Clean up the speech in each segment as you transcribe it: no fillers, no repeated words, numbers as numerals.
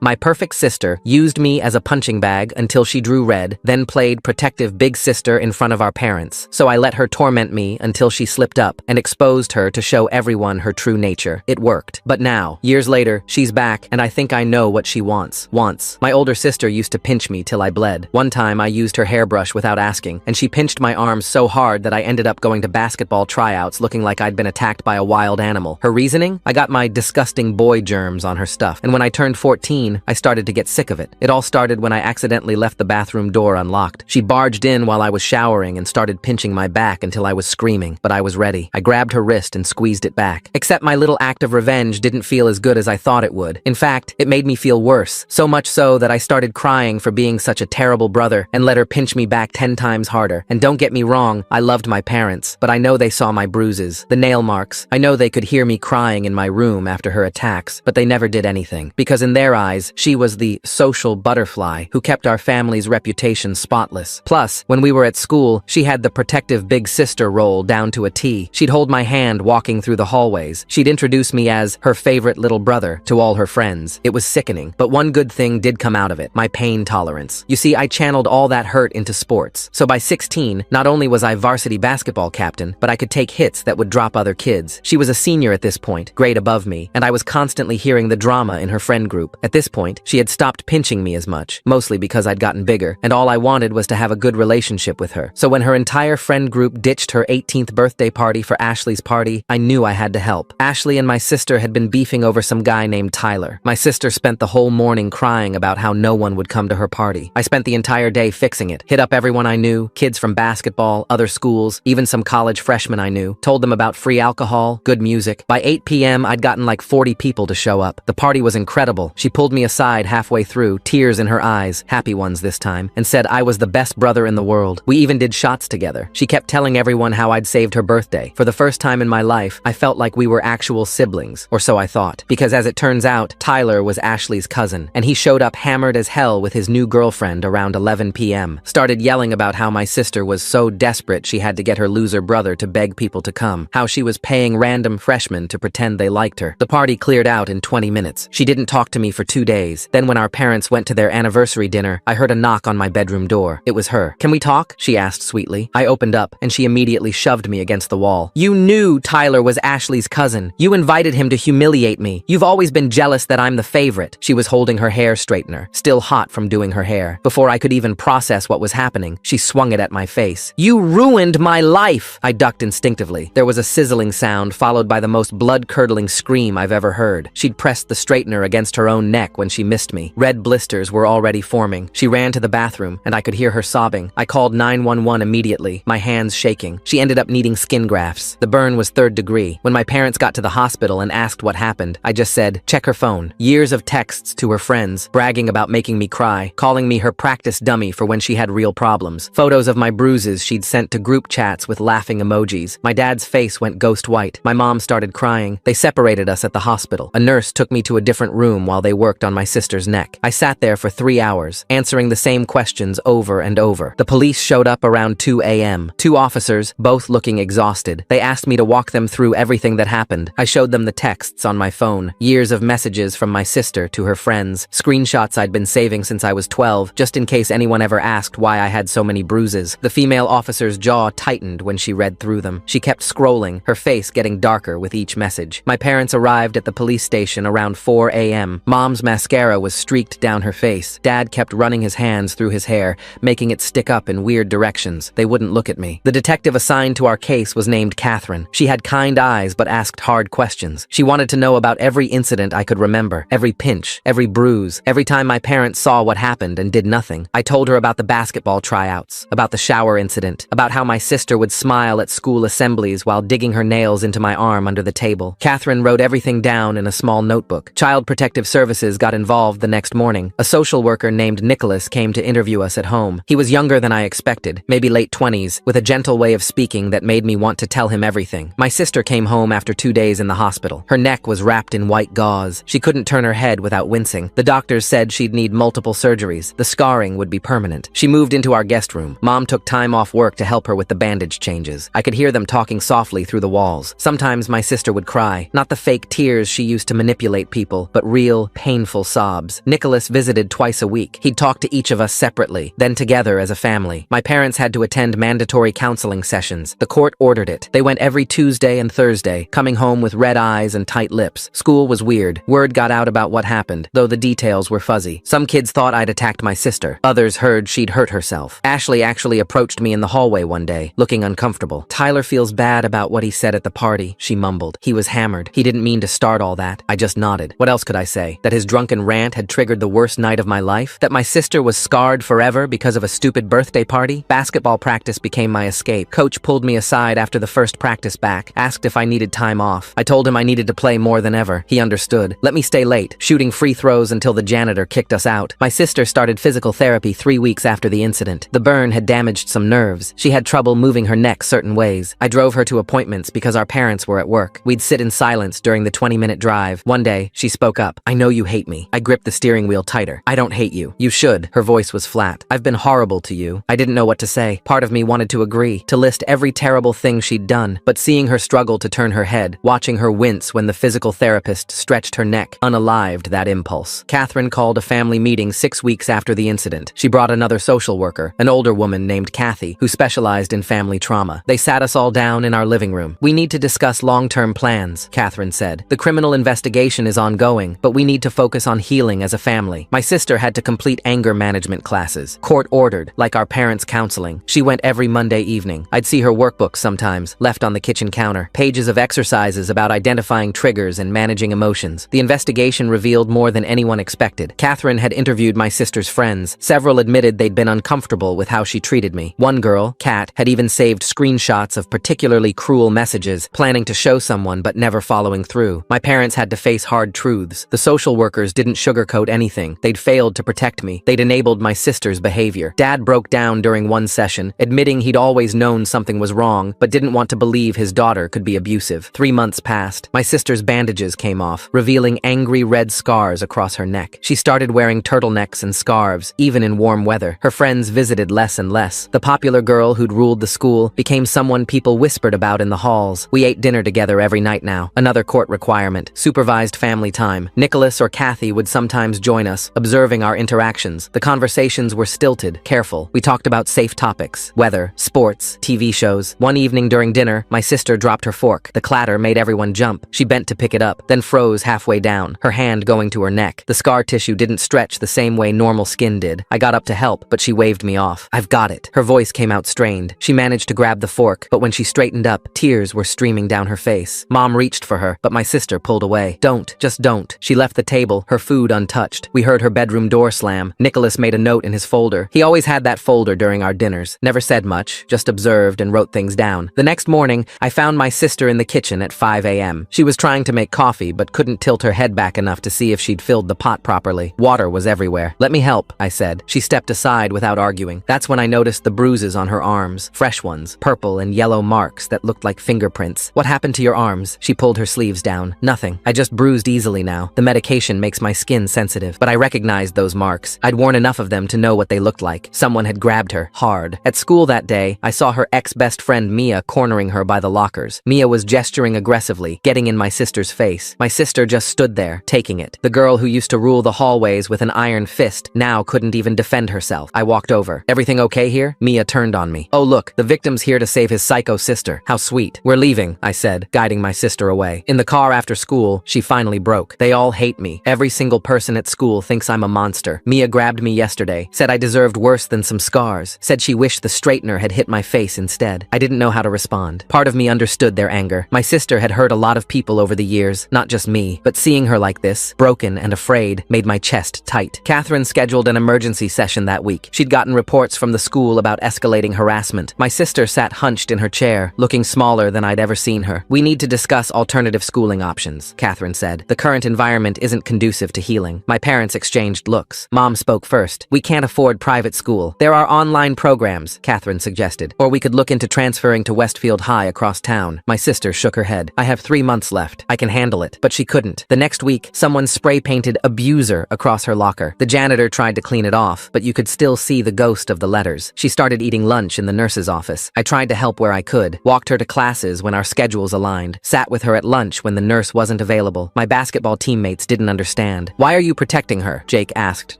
My perfect sister used me as a punching bag until she drew red, then played protective big sister in front of our parents. So I let her torment me until she slipped up and exposed her to show everyone her true nature. It worked. But now, years later, she's back and I think I know what she wants. Once, my older sister used to pinch me till I bled. One time I used her hairbrush without asking, and she pinched my arm so hard that I ended up going to basketball tryouts looking like I'd been attacked by a wild animal. Her reasoning? I got my disgusting boy germs on her stuff, and when I turned 14, I started to get sick of it. It all started when I accidentally left the bathroom door unlocked. She barged in while I was showering and started pinching my back until I was screaming, but I was ready. I grabbed her wrist and squeezed it back. Except my little act of revenge didn't feel as good as I thought it would. In fact, it made me feel worse, so much so that I started crying for being such a terrible brother and let her pinch me back 10 times harder. And don't get me wrong, I loved my parents, but I know they saw my bruises, the nail marks. I know they could hear me crying in my room after her attacks, but they never did anything, because in their eyes, she was the social butterfly who kept our family's reputation spotless. Plus, when we were at school, she had the protective big sister role down to a T. She'd hold my hand walking through the hallways. She'd introduce me as her favorite little brother to all her friends. It was sickening, but one good thing did come out of it: my pain tolerance. You see, I channeled all that hurt into sports. So by 16, not only was I varsity basketball captain, but I could take hits that would drop other kids. She was a senior at this point, grade above me, and I was constantly hearing the drama in her friend group. At this point, she had stopped pinching me as much, mostly because I'd gotten bigger, and all I wanted was to have a good relationship with her. So when her entire friend group ditched her 18th birthday party for Ashley's party, I knew I had to help. Ashley and my sister had been beefing over some guy named Tyler. My sister spent the whole morning crying about how no one would come to her party. I spent the entire day fixing it, hit up everyone I knew, kids from basketball, other schools, even some college freshmen I knew, told them about free alcohol, good music. By 8 p.m., I'd gotten like 40 people to show up. The party was incredible. She pulled me aside halfway through, tears in her eyes, happy ones this time, and said I was the best brother in the world. We even did shots together. She kept telling everyone how I'd saved her birthday. For the first time in my life, I felt like we were actual siblings, or so I thought, because as it turns out, Tyler was Ashley's cousin, and he showed up hammered as hell with his new girlfriend around 11 p.m. Started yelling about how my sister was so desperate she had to get her loser brother to beg people to come, how she was paying random freshmen to pretend they liked her. The party cleared out in 20 minutes. She didn't talk to me for 2 days. Then when our parents went to their anniversary dinner, I heard a knock on my bedroom door. It was her. "Can we talk?" she asked sweetly. I opened up, and she immediately shoved me against the wall. "You knew Tyler was Ashley's cousin. You invited him to humiliate me. You've always been jealous that I'm the favorite." She was holding her hair straightener, still hot from doing her hair. Before I could even process what was happening, she swung it at my face. "You ruined my life!" I ducked instinctively. There was a sizzling sound, followed by the most blood-curdling scream I've ever heard. She'd pressed the straightener against her own neck when she missed me. Red blisters were already forming. She ran to the bathroom, and I could hear her sobbing. I called 911 immediately, my hands shaking. She ended up needing skin grafts. The burn was 3rd degree. When my parents got to the hospital and asked what happened, I just said, "Check her phone." Years of texts to her friends, bragging about making me cry, calling me her practice dummy for when she had real problems. Photos of my bruises she'd sent to group chats with laughing emojis. My dad's face went ghost white. My mom started crying. They separated us at the hospital. A nurse took me to a different room while they worked on my sister's neck. I sat there for 3 hours, answering the same questions over and over. The police showed up around 2 a.m. 2 officers, both looking exhausted. They asked me to walk them through everything that happened. I showed them the texts on my phone, years of messages from my sister to her friends, screenshots I'd been saving since I was 12, just in case anyone ever asked why I had so many bruises. The female officer's jaw tightened when she read through them. She kept scrolling, her face getting darker with each message. My parents arrived at the police station around 4 a.m. Mom's mascara was streaked down her face. Dad kept running his hands through his hair, making it stick up in weird directions. They wouldn't look at me. The detective assigned to our case was named Catherine. She had kind eyes but asked hard questions. She wanted to know about every incident I could remember, every pinch, every bruise, every time my parents saw what happened and did nothing. I told her about the basketball tryouts, about the shower incident, about how my sister would smile at school assemblies while digging her nails into my arm under the table. Catherine wrote everything down in a small notebook. Child Protective Services got involved the next morning. A social worker named Nicholas came to interview us at home. He was younger than I expected, maybe late 20s, with a gentle way of speaking that made me want to tell him everything. My sister came home after 2 days in the hospital. Her neck was wrapped in white gauze. She couldn't turn her head without wincing. The doctors said she'd need multiple surgeries. The scarring would be permanent. She moved into our guest room. Mom took time off work to help her with the bandage changes. I could hear them talking softly through the walls. Sometimes my sister would cry, not the fake tears she used to manipulate people, but real, painful painful sobs. Nicholas visited twice a week. He'd talk to each of us separately, then together as a family. My parents had to attend mandatory counseling sessions. The court ordered it. They went every Tuesday and Thursday, coming home with red eyes and tight lips. School was weird. Word got out about what happened, though the details were fuzzy. Some kids thought I'd attacked my sister. Others heard she'd hurt herself. Ashley actually approached me in the hallway one day, looking uncomfortable. Tyler feels bad about what he said at the party, she mumbled. He was hammered. He didn't mean to start all that. I just nodded. What else could I say? That his drunken rant had triggered the worst night of my life? That my sister was scarred forever because of a stupid birthday party? Basketball practice became my escape. Coach pulled me aside after the first practice back, asked if I needed time off. I told him I needed to play more than ever. He understood. Let me stay late, shooting free throws until the janitor kicked us out. My sister started physical therapy 3 weeks after the incident. The burn had damaged some nerves. She had trouble moving her neck certain ways. I drove her to appointments because our parents were at work. We'd sit in silence during the 20-minute drive. One day, she spoke up. I know you hate me. I gripped the steering wheel tighter. I don't hate you. You should. Her voice was flat. I've been horrible to you. I didn't know what to say. Part of me wanted to agree, to list every terrible thing she'd done, but seeing her struggle to turn her head, watching her wince when the physical therapist stretched her neck, unalived that impulse. Catherine called a family meeting 6 weeks after the incident. She brought another social worker, an older woman named Kathy, who specialized in family trauma. They sat us all down in our living room. We need to discuss long-term plans, Catherine said. The criminal investigation is ongoing, but we need to focus on healing as a family. My sister had to complete anger management classes, court-ordered, like our parents' counseling. She went every Monday evening. I'd see her workbooks sometimes, left on the kitchen counter. Pages of exercises about identifying triggers and managing emotions. The investigation revealed more than anyone expected. Catherine had interviewed my sister's friends. Several admitted they'd been uncomfortable with how she treated me. One girl, Kat, had even saved screenshots of particularly cruel messages, planning to show someone but never following through. My parents had to face hard truths. The social workers didn't sugarcoat anything. They'd failed to protect me. They'd enabled my sister's behavior. Dad broke down during one session, admitting he'd always known something was wrong, but didn't want to believe his daughter could be abusive. 3 months passed. My sister's bandages came off, revealing angry red scars across her neck. She started wearing turtlenecks and scarves, even in warm weather. Her friends visited less and less. The popular girl who'd ruled the school became someone people whispered about in the halls. We ate dinner together every night now. Another court requirement. Supervised family time. Nicholas or Kathy would sometimes join us, observing our interactions. The conversations were stilted, careful. We talked about safe topics, weather, sports, TV shows. One evening during dinner, my sister dropped her fork. The clatter made everyone jump. She bent to pick it up, then froze halfway down, her hand going to her neck. The scar tissue didn't stretch the same way normal skin did. I got up to help, but she waved me off. I've got it. Her voice came out strained. She managed to grab the fork, but when she straightened up, tears were streaming down her face. Mom reached for her, but my sister pulled away. Don't. Just don't. She left the table, her food untouched. We heard her bedroom door slam. Nicholas made a note in his folder. He always had that folder during our dinners. Never said much, just observed and wrote things down. The next morning, I found my sister in the kitchen at 5 a.m. She was trying to make coffee, but couldn't tilt her head back enough to see if she'd filled the pot properly. Water was everywhere. Let me help, I said. She stepped aside without arguing. That's when I noticed the bruises on her arms. Fresh ones, purple and yellow marks that looked like fingerprints. What happened to your arms? She pulled her sleeves down. Nothing. I just bruised easily now. The medication makes my skin sensitive. But I recognized those marks. I'd worn enough of them to know what they looked like. Someone had grabbed her, hard. At school that day, I saw her ex-best friend Mia cornering her by the lockers. Mia was gesturing aggressively, getting in my sister's face. My sister just stood there, taking it. The girl who used to rule the hallways with an iron fist now couldn't even defend herself. I walked over. Everything okay here? Mia turned on me. Oh look, the victim's here to save his psycho sister. How sweet. We're leaving, I said, guiding my sister away. In the car after school, she finally broke. They all hate me. Every single person at school thinks I'm a monster. Mia grabbed me yesterday, said I deserved worse than some scars, said she wished the straightener had hit my face instead. I didn't know how to respond. Part of me understood their anger. My sister had hurt a lot of people over the years, not just me, but seeing her like this, broken and afraid, made my chest tight. Catherine scheduled an emergency session that week. She'd gotten reports from the school about escalating harassment. My sister sat hunched in her chair, looking smaller than I'd ever seen her. We need to discuss alternative schooling options, Catherine said. The current environment isn't conducive to healing. My parents exchanged looks. Mom spoke first. We can't afford private school. There are online programs, Catherine suggested. Or we could look into transferring to Westfield High across town. My sister shook her head. I have 3 months left. I can handle it. But she couldn't. The next week, someone spray-painted abuser across her locker. The janitor tried to clean it off, but you could still see the ghost of the letters. She started eating lunch in the nurse's office. I tried to help where I could. Walked her to classes when our schedules aligned. Sat with her at lunch when the nurse wasn't available. My basketball teammates didn't understand. understand. Why are you protecting her? Jake asked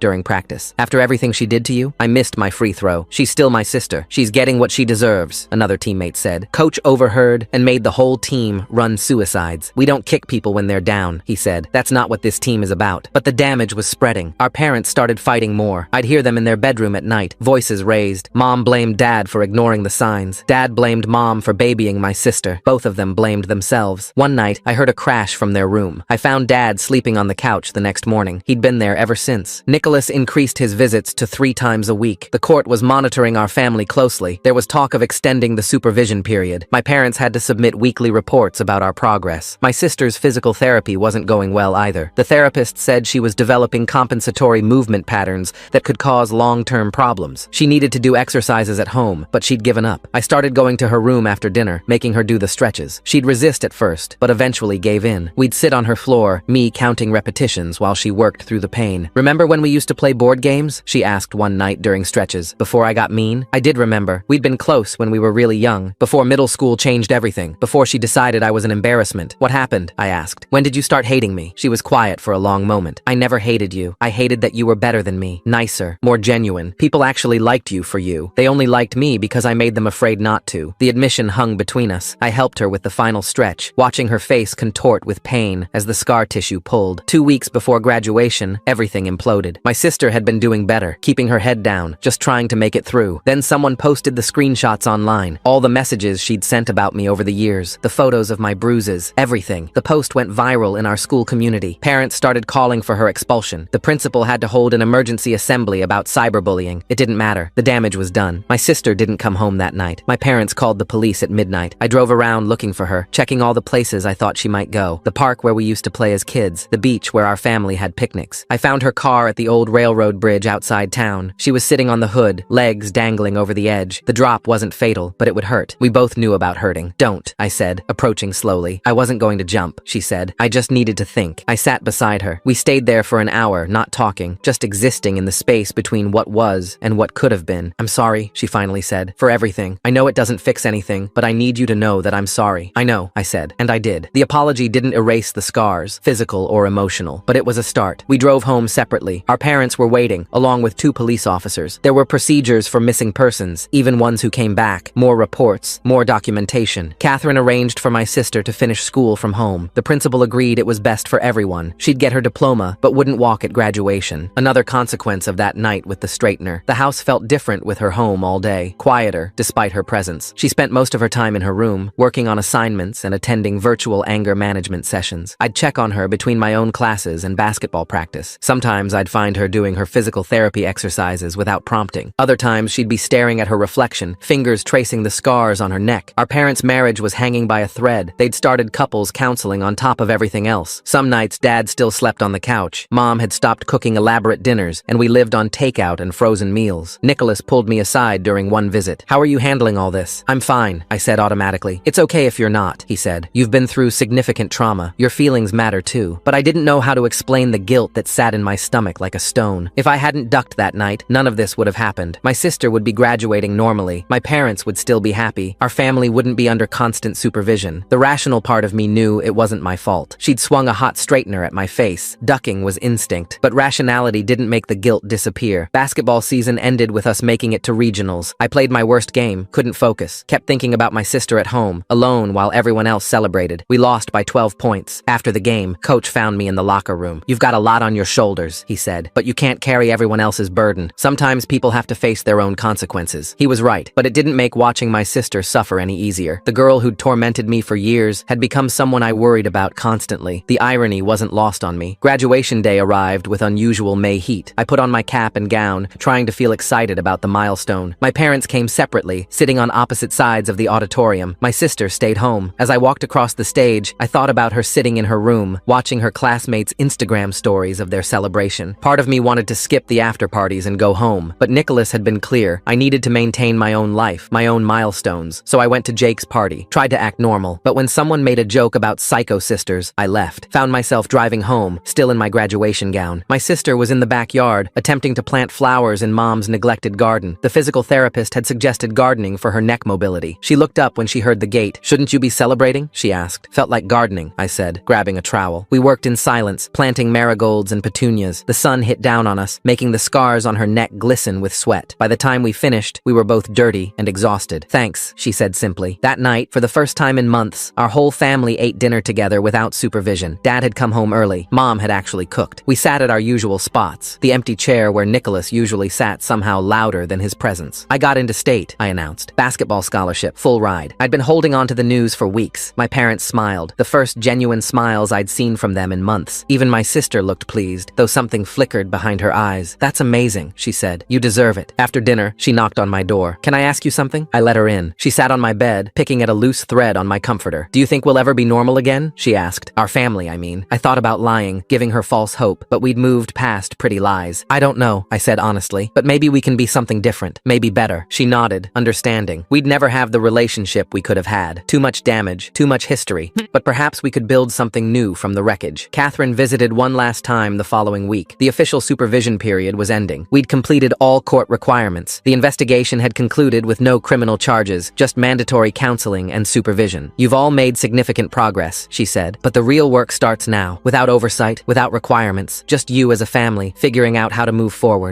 during practice. After everything she did to you? I missed my free throw. She's still my sister. She's getting what she deserves, another teammate said. Coach overheard and made the whole team run suicides. We don't kick people when they're down, he said. That's not what this team is about. But the damage was spreading. Our parents started fighting more. I'd hear them in their bedroom at night, voices raised. Mom blamed Dad for ignoring the signs. Dad blamed Mom for babying my sister. Both of them blamed themselves. One night, I heard a crash from their room. I found Dad sleeping on the couch the next morning. He'd been there ever since. Nicholas increased his visits to 3 times a week. The court was monitoring our family closely. There was talk of extending the supervision period. My parents had to submit weekly reports about our progress. My sister's physical therapy wasn't going well either. The therapist said she was developing compensatory movement patterns that could cause long-term problems. She needed to do exercises at home, but she'd given up. I started going to her room after dinner, making her do the stretches. She'd resist at first, but eventually gave in. We'd sit on her floor, me counting repetitions while she worked through the pain. Remember when we used to play board games? She asked one night during stretches, before I got mean. I did remember. We'd been close when we were really young, before middle school changed everything, before she decided I was an embarrassment. What happened? I asked. When did you start hating me? She was quiet for a long moment. I never hated you. I hated that you were better than me, nicer, more genuine. People actually liked you for you. They only liked me because I made them afraid not to. The admission hung between us. I helped her with the final stretch, watching her face contort with pain as the scar tissue pulled. 2 weeks before graduation, everything imploded. My sister had been doing better, keeping her head down, just trying to make it through. Then someone posted the screenshots online, all the messages she'd sent about me over the years, the photos of my bruises, everything. The post went viral in our school community. Parents started calling for her expulsion. The principal had to hold an emergency assembly about cyberbullying. It didn't matter. The damage was done. My sister didn't come home that night. My parents called the police at midnight. I drove around looking for her, checking all the places I thought she might go. The park where we used to play as kids, the beach where our family had picnics. I found her car at the old railroad bridge outside town. She was sitting on the hood, legs dangling over the edge. The drop wasn't fatal, but it would hurt. We both knew about hurting. Don't, I said, approaching slowly. I wasn't going to jump, she said. I just needed to think. I sat beside her. We stayed there for an hour, not talking, just existing in the space between what was and what could have been. I'm sorry, she finally said, for everything. I know it doesn't fix anything, but I need you to know that I'm sorry. I know, I said, and I did. The apology didn't erase the scars, physical or emotional, but it was a start. We drove home separately. Our parents were waiting, along with 2 police officers. There were procedures for missing persons, even ones who came back, more reports, more documentation. Catherine arranged for my sister to finish school from home. The principal agreed it was best for everyone. She'd get her diploma, but wouldn't walk at graduation. Another consequence of that night with the straightener. The house felt different with her home all day, quieter despite her presence. She spent most of her time in her room, working on assignments and attending virtual anger management sessions. I'd check on her between my own classes and basketball practice. Sometimes I'd find her doing her physical therapy exercises without prompting. Other times she'd be staring at her reflection, fingers tracing the scars on her neck. Our parents' marriage was hanging by a thread. They'd started couples counseling on top of everything else. Some nights Dad still slept on the couch. Mom had stopped cooking elaborate dinners, and we lived on takeout and frozen meals. Nicholas pulled me aside during one visit. How are you handling all this? I'm fine, I said automatically. It's okay if you're not, he said. You've been through significant trauma. Your feelings matter too. But I didn't know how to explain the guilt that sat in my stomach like a stone. If I hadn't ducked that night, none of this would have happened. My sister would be graduating normally. My parents would still be happy. Our family wouldn't be under constant supervision. The rational part of me knew it wasn't my fault. She'd swung a hot straightener at my face. Ducking was instinct, but rationality didn't make the guilt disappear. Basketball season ended with us making it to regionals. I played my worst game, couldn't focus, kept thinking about my sister at home, alone while everyone else celebrated. We lost by 12 points. After the game, coach found me in the locker room. You've got a lot on your shoulders, he said, but you can't carry everyone else's burden. Sometimes people have to face their own consequences. He was right, but it didn't make watching my sister suffer any easier. The girl who'd tormented me for years had become someone I worried about constantly. The irony wasn't lost on me. Graduation day arrived with unusual May heat. I put on my cap and gown, trying to feel excited about the milestone. My parents came separately, sitting on opposite sides of the auditorium. My sister stayed home. As I walked across the stage, I thought about her sitting in her room, watching her classmates' Instagram stories of their celebration. Part of me wanted to skip the after parties and go home, but Nicholas had been clear. I needed to maintain my own life, my own milestones, so I went to Jake's party, tried to act normal, but when someone made a joke about psycho sisters, I left. Found myself driving home, still in my graduation gown. My sister was in the backyard, attempting to plant flowers in Mom's neglected garden. The physical therapist had suggested gardening for her neck mobility. She looked up when she heard the gate. Shouldn't you be celebrating? She asked. Felt like gardening, I said, grabbing a trowel. We worked in silence, gardens, planting marigolds and petunias. The sun hit down on us, making the scars on her neck glisten with sweat. By the time we finished, we were both dirty and exhausted. "Thanks," she said simply. That night, for the first time in months, our whole family ate dinner together without supervision. Dad had come home early. Mom had actually cooked. We sat at our usual spots. The empty chair where Nicholas usually sat somehow louder than his presence. "I got into state," I announced. "Basketball scholarship, full ride." I'd been holding on to the news for weeks. My parents smiled, the first genuine smiles I'd seen from them in months. Even my sister looked pleased, though something flickered behind her eyes. "That's amazing," she said. "You deserve it." After dinner, she knocked on my door. "Can I ask you something?" I let her in. She sat on my bed, picking at a loose thread on my comforter. "Do you think we'll ever be normal again?" she asked. "Our family, I mean." I thought about lying, giving her false hope, but we'd moved past pretty lies. "I don't know," I said honestly, "but maybe we can be something different, maybe better." She nodded, understanding. We'd never have the relationship we could have had. Too much damage, too much history. But perhaps we could build something new from the wreckage. Catherine visited one last time the following week. The official supervision period was ending. We'd completed all court requirements. The investigation had concluded with no criminal charges, just mandatory counseling and supervision. "You've all made significant progress," she said, "but the real work starts now. Without oversight, without requirements, just you as a family, figuring out how to move forward."